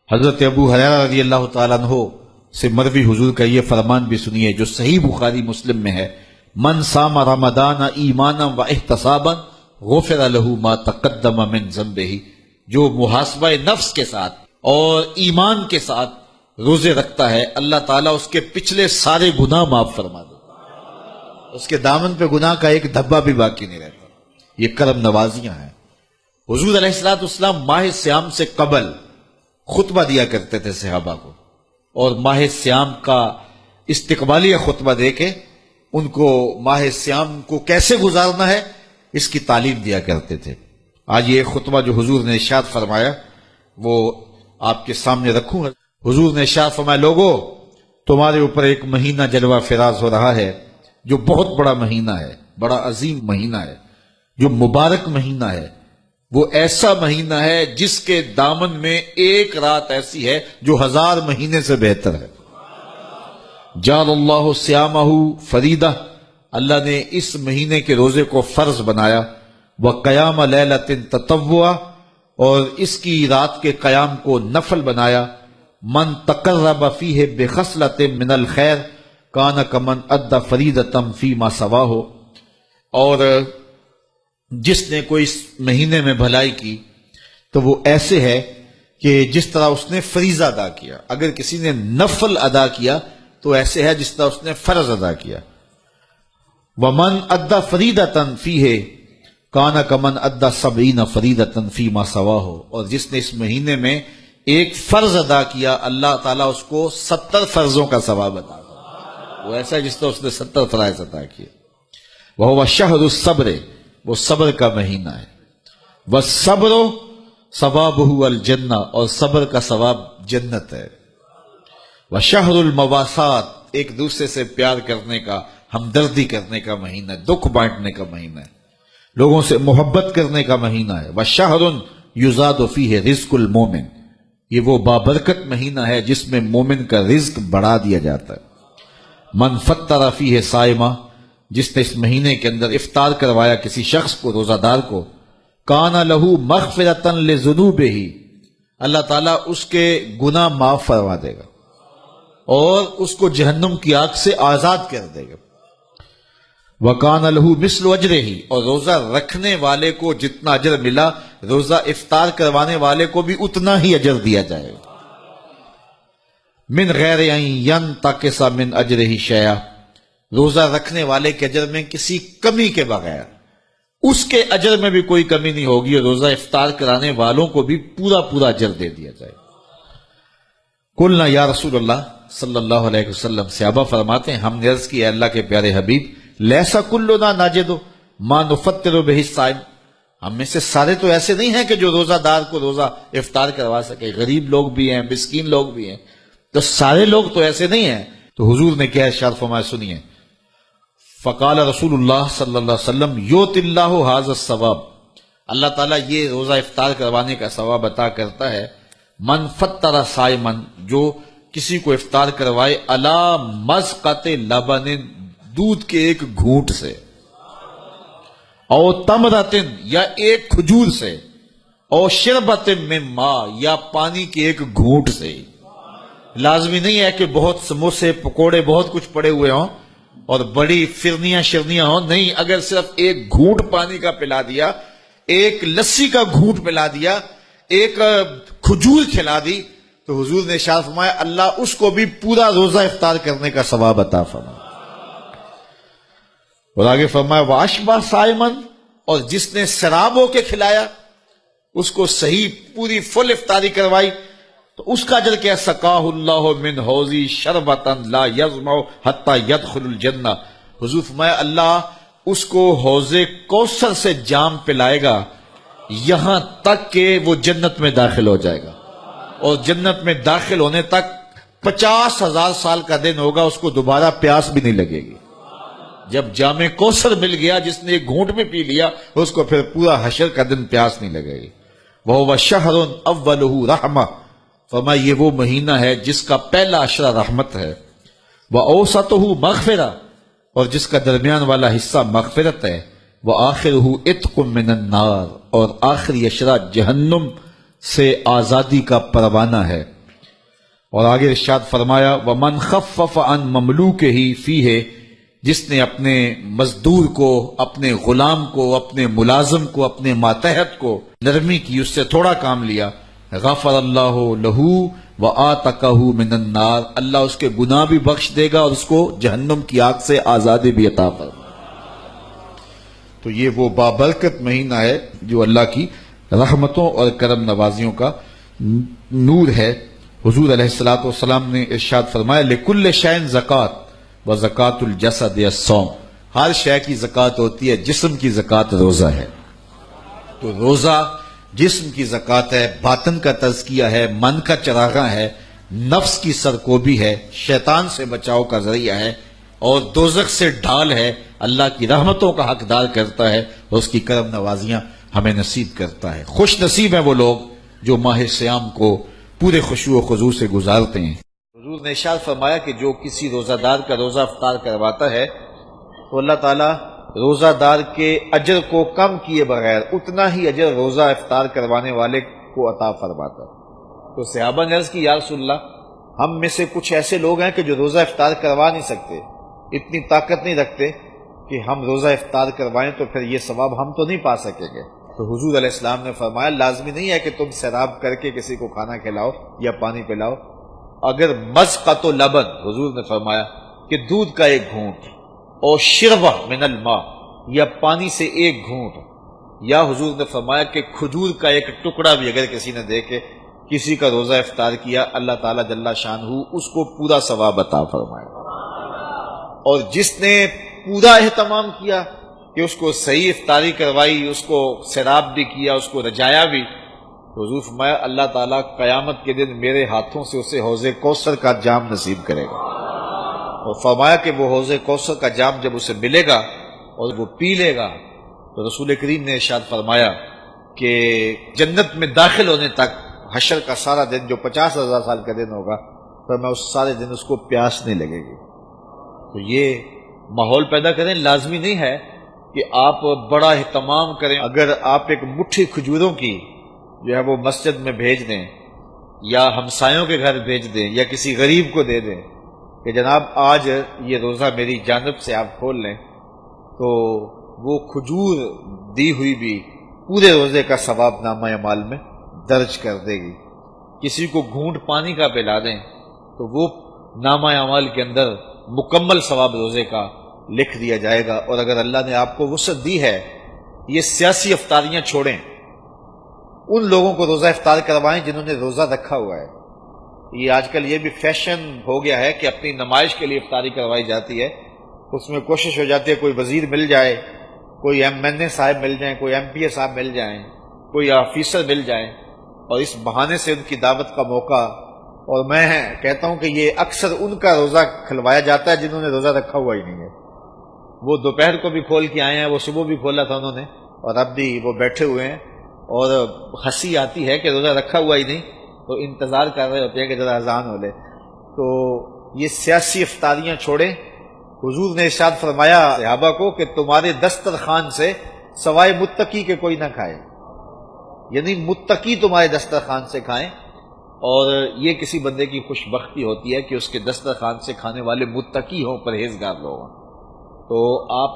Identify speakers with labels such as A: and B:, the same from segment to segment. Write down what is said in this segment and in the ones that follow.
A: حضرت ابو ہریرہ رضی اللہ تعالیٰ عنہ سے مروی حضور کا یہ فرمان بھی سنیے جو صحیح بخاری مسلم میں ہے، من صام رمضان ایمانا و احتسابا غفر له ما تقدم من ذنبہ، جو محاسبہ نفس کے ساتھ اور ایمان کے ساتھ روزے رکھتا ہے اللہ تعالیٰ اس کے پچھلے سارے گناہ معاف فرما دیتا، اس کے دامن پہ گناہ کا ایک دھبا بھی باقی نہیں رہتا۔ یہ کرم نوازیاں ہیں۔ حضور علیہ الصلوۃ والسلام ماہ سیام سے قبل خطبہ دیا کرتے تھے صحابہ کو، اور ماہ سیام کا استقبالیہ خطبہ دے کے ان کو ماہ سیام کو کیسے گزارنا ہے اس کی تعلیم دیا کرتے تھے۔ آج یہ خطبہ جو حضور نے ارشاد فرمایا وہ آپ کے سامنے رکھوں۔ حضور نے ارشاد فرمایا، لوگو تمہارے اوپر ایک مہینہ جلوہ فراز ہو رہا ہے جو بہت بڑا مہینہ ہے، بڑا عظیم مہینہ ہے، جو مبارک مہینہ ہے۔ وہ ایسا مہینہ ہے جس کے دامن میں ایک رات ایسی ہے جو 1000 مہینے سے بہتر ہے۔ جعل اللہ صیامہ فریدہ، اللہ نے اس مہینے کے روزے کو فرض بنایا، وقیام لیلۃ تطوعا، اور اس کی رات کے قیام کو نفل بنایا۔ من تقرب فیہ بخصلۃ من الخیر کان کمن ادى فریدۃ فیما سواہ، اور جس نے کوئی اس مہینے میں بھلائی کی تو وہ ایسے ہے کہ جس طرح اس نے فریضہ ادا کیا۔ اگر کسی نے نفل ادا کیا تو ایسے ہے جس طرح اس نے فرض ادا کیا۔ ومن ادى فریدۃ فیہ کان کمن ادى 70 فریدۃ فیما سواہ، اور جس نے اس مہینے میں ایک فرض ادا کیا اللہ تعالیٰ اس کو 70 فرضوں کا ثواب عطا کرے۔ وہ ایسا ہے جس طرح اس نے 70 فرائض ادا کیے۔ وہو شہر الصبر، وہ صبر کا مہینہ ہے۔ والصبر ثوابہ الجنہ، اور صبر کا ثواب جنت ہے۔ وشہر المواسات، ایک دوسرے سے پیار کرنے کا، ہمدردی کرنے کا مہینہ ہے، دکھ بانٹنے کا مہینہ ہے، لوگوں سے محبت کرنے کا مہینہ ہے۔ وشہر یزاد فیہ رزق المومن، یہ وہ بابرکت مہینہ ہے جس میں مومن کا رزق بڑھا دیا جاتا ہے۔ من فطر فیہ صائمہ، جس نے اس مہینے کے اندر افطار کروایا کسی شخص کو، روزہ دار کو، کان لہ مغفرۃ لذنوبہ، اللہ تعالیٰ اس کے گناہ معاف فرما دے گا اور اس کو جہنم کی آگ سے آزاد کر دے گا۔ وکان لہ مثل اجرہ، اور روزہ رکھنے والے کو جتنا اجر ملا روزہ افطار کروانے والے کو بھی اتنا ہی اجر دیا جائے گا۔ من غیر ان ینتقص من اجرہ شیئا، روزہ رکھنے والے کے اجر میں کسی کمی کے بغیر، اس کے اجر میں بھی کوئی کمی نہیں ہوگی، اور روزہ افطار کرانے والوں کو بھی پورا پورا اجر دے دیا جائے گا۔ قلنا یا رسول اللہ صلی اللہ علیہ وسلم، صحابہ فرماتے ہیں ہم نے عرض کی، اے اللہ کے پیارے حبیب، لیسا کلنا ناجد ما نفطر بہ الصائم، ہم میں سے سارے تو ایسے نہیں ہیں کہ جو روزہ دار کو روزہ افطار کروا سکے، غریب لوگ بھی ہیں، مسکین لوگ بھی ہیں، تو سارے لوگ تو ایسے نہیں ہیں۔ تو حضور نے کیا ارشاد فرمایا، سنیے۔ فقال رسول اللہ صلی اللہ علیہ وسلم، یؤتی اللہ ھذا الثواب، اللہ تعالیٰ یہ روزہ افطار کروانے کا ثواب عطا کرتا ہے۔ من فطر صائما، جو کسی کو افطار کروائے، علی مذقۃ لبن، دودھ کے ایک گھونٹ سے، او تمرۃ، یا ایک کھجور سے، او شربۃ من ماء، یا پانی کے ایک گھونٹ سے۔ لازمی نہیں ہے کہ بہت سموسے پکوڑے بہت کچھ پڑے ہوئے ہوں اور بڑی فرنیاں شرنیاں ہوں، نہیں، اگر صرف ایک گھونٹ پانی کا پلا دیا، ایک لسی کا گھونٹ پلا دیا، ایک کھجور کھلا دی، تو حضور نے ارشاد فرمایا اللہ اس کو بھی پورا روزہ افطار کرنے کا ثواب عطا فرمائے۔ اور آگے فرمایا واشبع صائما، اور جس نے شراب ہو کے کھلایا، اس کو صحیح پوری فل افطاری کروائی، تو اس کا اجر کیا، سقاہ اللہ من حوضی شربۃ لا یظمأ حتی یدخل الجنہ، حضور فرمایا اللہ اس کو حوض کوثر سے جام پلائے گا یہاں تک کہ وہ جنت میں داخل ہو جائے گا، اور جنت میں داخل ہونے تک 50,000 سال کا دن ہوگا، اس کو دوبارہ پیاس بھی نہیں لگے گی۔ جب جام کوثر مل گیا، جس نے ایک گھونٹ میں پی لیا، اس کو پھر پورا حشر کا دن پیاس نہیں لگے گی۔ وَهُوَ شَهْرٌ أَوَّلُهُ رَحْمَةٌ، فرمایا یہ وہ مہینہ ہے جس کا پہلا عشرہ رحمت ہے۔ وَأَوْسَطُهُ مَغْفِرَةٌ، اور جس کا درمیان والا حصہ مغفرت ہے۔ وَآخِرُهُ عِتْقٌ مِّنَ النَّارِ، اور آخری عشرہ جہنم سے آزادی کا پروانہ ہے۔ اور آگے ارشاد فرمایا وَمَنْ خَفَّفَ عَنْ مَمْلُوكِهِ فِيهِ، جس نے اپنے مزدور کو، اپنے غلام کو، اپنے ملازم کو، اپنے ماتحت کو نرمی کی، اس سے تھوڑا کام لیا، غفر اللہ لہو وآتقہ من النار، اللہ اس کے گناہ بھی بخش دے گا اور اس کو جہنم کی آگ سے آزادی بھی عطا فرمائے۔ تو یہ وہ بابرکت مہینہ ہے جو اللہ کی رحمتوں اور کرم نوازیوں کا نور ہے۔ حضور علیہ الصلوۃ والسلام نے ارشاد فرمایا لکل شیء زکوٰۃ وزکوٰۃ الجسد الصوم، ہر شے کی زکوٰۃ ہوتی ہے، جسم کی زکوٰۃ روزہ ہے۔ تو روزہ جسم کی زکوٰۃ ہے، باطن کا تزکیہ ہے، من کا چراغاں ہے، نفس کی سرکوبی ہے، شیطان سے بچاؤ کا ذریعہ ہے، اور دوزخ سے ڈھال ہے، اللہ کی رحمتوں کا حقدار کرتا ہے اور اس کی کرم نوازیاں ہمیں نصیب کرتا ہے۔ خوش نصیب ہیں وہ لوگ جو ماہ سیام کو پورے خشوع و خضوع سے گزارتے ہیں۔ حضور نے ارشاد فرمایا کہ جو کسی روزہ دار کا روزہ افطار کرواتا ہے تو اللہ تعالیٰ روزہ دار کے اجر کو کم کیے بغیر اتنا ہی اجر روزہ افطار کروانے والے کو عطا فرماتا ہے۔ تو صحابہ نے عرض کی یا رسول اللہ، ہم میں سے کچھ ایسے لوگ ہیں کہ جو روزہ افطار کروا نہیں سکتے، اتنی طاقت نہیں رکھتے کہ ہم روزہ افطار کروائیں تو پھر یہ ثواب ہم تو نہیں پا سکیں گے۔ تو حضور علیہ السلام نے فرمایا لازمی نہیں ہے کہ تم سیراب کر کے کسی کو کھانا کھلاؤ یا پانی پلاؤ، اگر مذقۃ لبن، حضور نے فرمایا کہ دودھ کا ایک گھونٹ، اور شربہ من الماء، یا پانی سے ایک گھونٹ، یا حضور نے فرمایا کہ کھجور کا ایک ٹکڑا بھی اگر کسی نے دے کے کسی کا روزہ افطار کیا، اللہ تعالیٰ جل شانہ اس کو پورا ثواب عطا فرمائے۔ اور جس نے پورا اہتمام کیا کہ اس کو صحیح افطاری کروائی، اس کو سیراب بھی کیا، اس کو رجایا بھی، تو حضور فرمایا اللہ تعالیٰ قیامت کے دن میرے ہاتھوں سے اسے حوض کوثر کا جام نصیب کرے گا۔ اور فرمایا کہ وہ حوض کوثر کا جام جب اسے ملے گا اور وہ پی لے گا تو رسول کریم نے ارشاد فرمایا کہ جنت میں داخل ہونے تک حشر کا سارا دن جو 50,000 سال کا دن ہوگا، پھر میں اس سارے دن اس کو پیاس نہیں لگے گی۔ تو یہ ماحول پیدا کریں، لازمی نہیں ہے کہ آپ بڑا اہتمام کریں۔ اگر آپ ایک مٹھی کھجوروں کی جو ہے وہ مسجد میں بھیج دیں یا ہمسایوں کے گھر بھیج دیں یا کسی غریب کو دے دیں کہ جناب آج یہ روزہ میری جانب سے آپ کھول لیں، تو وہ کھجور دی ہوئی بھی پورے روزے کا ثواب نامہ اعمال میں درج کر دے گی۔ کسی کو گھونٹ پانی کا پلا دیں تو وہ نامہ اعمال کے اندر مکمل ثواب روزے کا لکھ دیا جائے گا۔ اور اگر اللہ نے آپ کو وسعت دی ہے، یہ سیاسی افطاریاں چھوڑیں، ان لوگوں کو روزہ افطار کروائیں جنہوں نے روزہ رکھا ہوا ہے۔ یہ آج کل یہ بھی فیشن ہو گیا ہے کہ اپنی نمائش کے لیے افطاری کروائی جاتی ہے، اس میں کوشش ہو جاتی ہے کوئی وزیر مل جائے، کوئی MNA صاحب مل جائیں، کوئی MPA صاحب مل جائیں، کوئی آفیسر مل جائیں، اور اس بہانے سے ان کی دعوت کا موقع۔ اور میں کہتا ہوں کہ یہ اکثر ان کا روزہ کھلوایا جاتا ہے جنہوں نے روزہ رکھا ہوا ہی نہیں ہے۔ وہ دوپہر کو بھی کھول کے آئے ہیں، وہ صبح بھی کھولا تھا انہوں نے، اور اب بھی وہ بیٹھے ہوئے ہیں، اور ہنسی آتی ہے کہ روزہ رکھا ہوا ہی نہیں، تو انتظار کر رہے ہوتے ہیں کہ ذرا اذان ہو لے۔ تو یہ سیاسی افطاریاں چھوڑیں۔ حضور نے ارشاد فرمایا صحابہ کو کہ تمہارے دسترخوان سے سوائے متقی کے کوئی نہ کھائے، یعنی متقی تمہارے دسترخوان سے کھائیں، اور یہ کسی بندے کی خوش بختی ہوتی ہے کہ اس کے دسترخوان سے کھانے والے متقی ہوں، پرہیزگار لوگ ہوں۔ تو آپ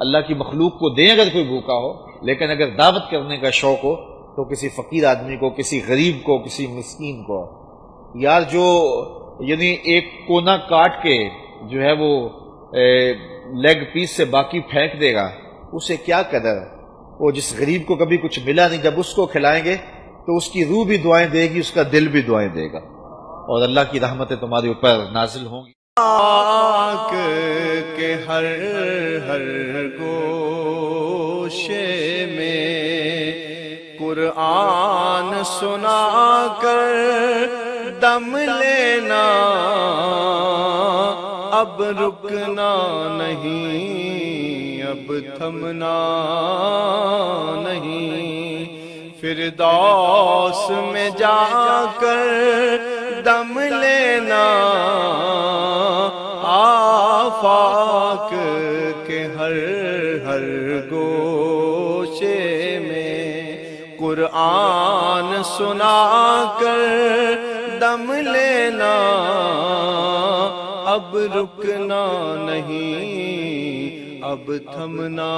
A: اللہ کی مخلوق کو دیں اگر کوئی بھوکا ہو، لیکن اگر دعوت کرنے کا شوق ہو تو کسی فقیر آدمی کو، کسی غریب کو، کسی مسکین کو۔ یار جو یعنی ایک کونا کاٹ کے جو ہے وہ لیگ پیس سے باقی پھینک دے گا، اسے کیا قدر؟ وہ جس غریب کو کبھی کچھ ملا نہیں، جب اس کو کھلائیں گے تو اس کی روح بھی دعائیں دے گی، اس کا دل بھی دعائیں دے گا، اور اللہ کی رحمتیں تمہارے اوپر نازل ہوں گی۔
B: پاک کے ہر ہر گوشے میں قرآن سنا کر دم لینا، اب رکنا نہیں، اب تھمنا نہیں، فردوس میں جا کر دم لینا، آفاق کے ہر ہر گوشے میں قرآن سنا کر دم لینا اب رکنا نہیں اب تھمنا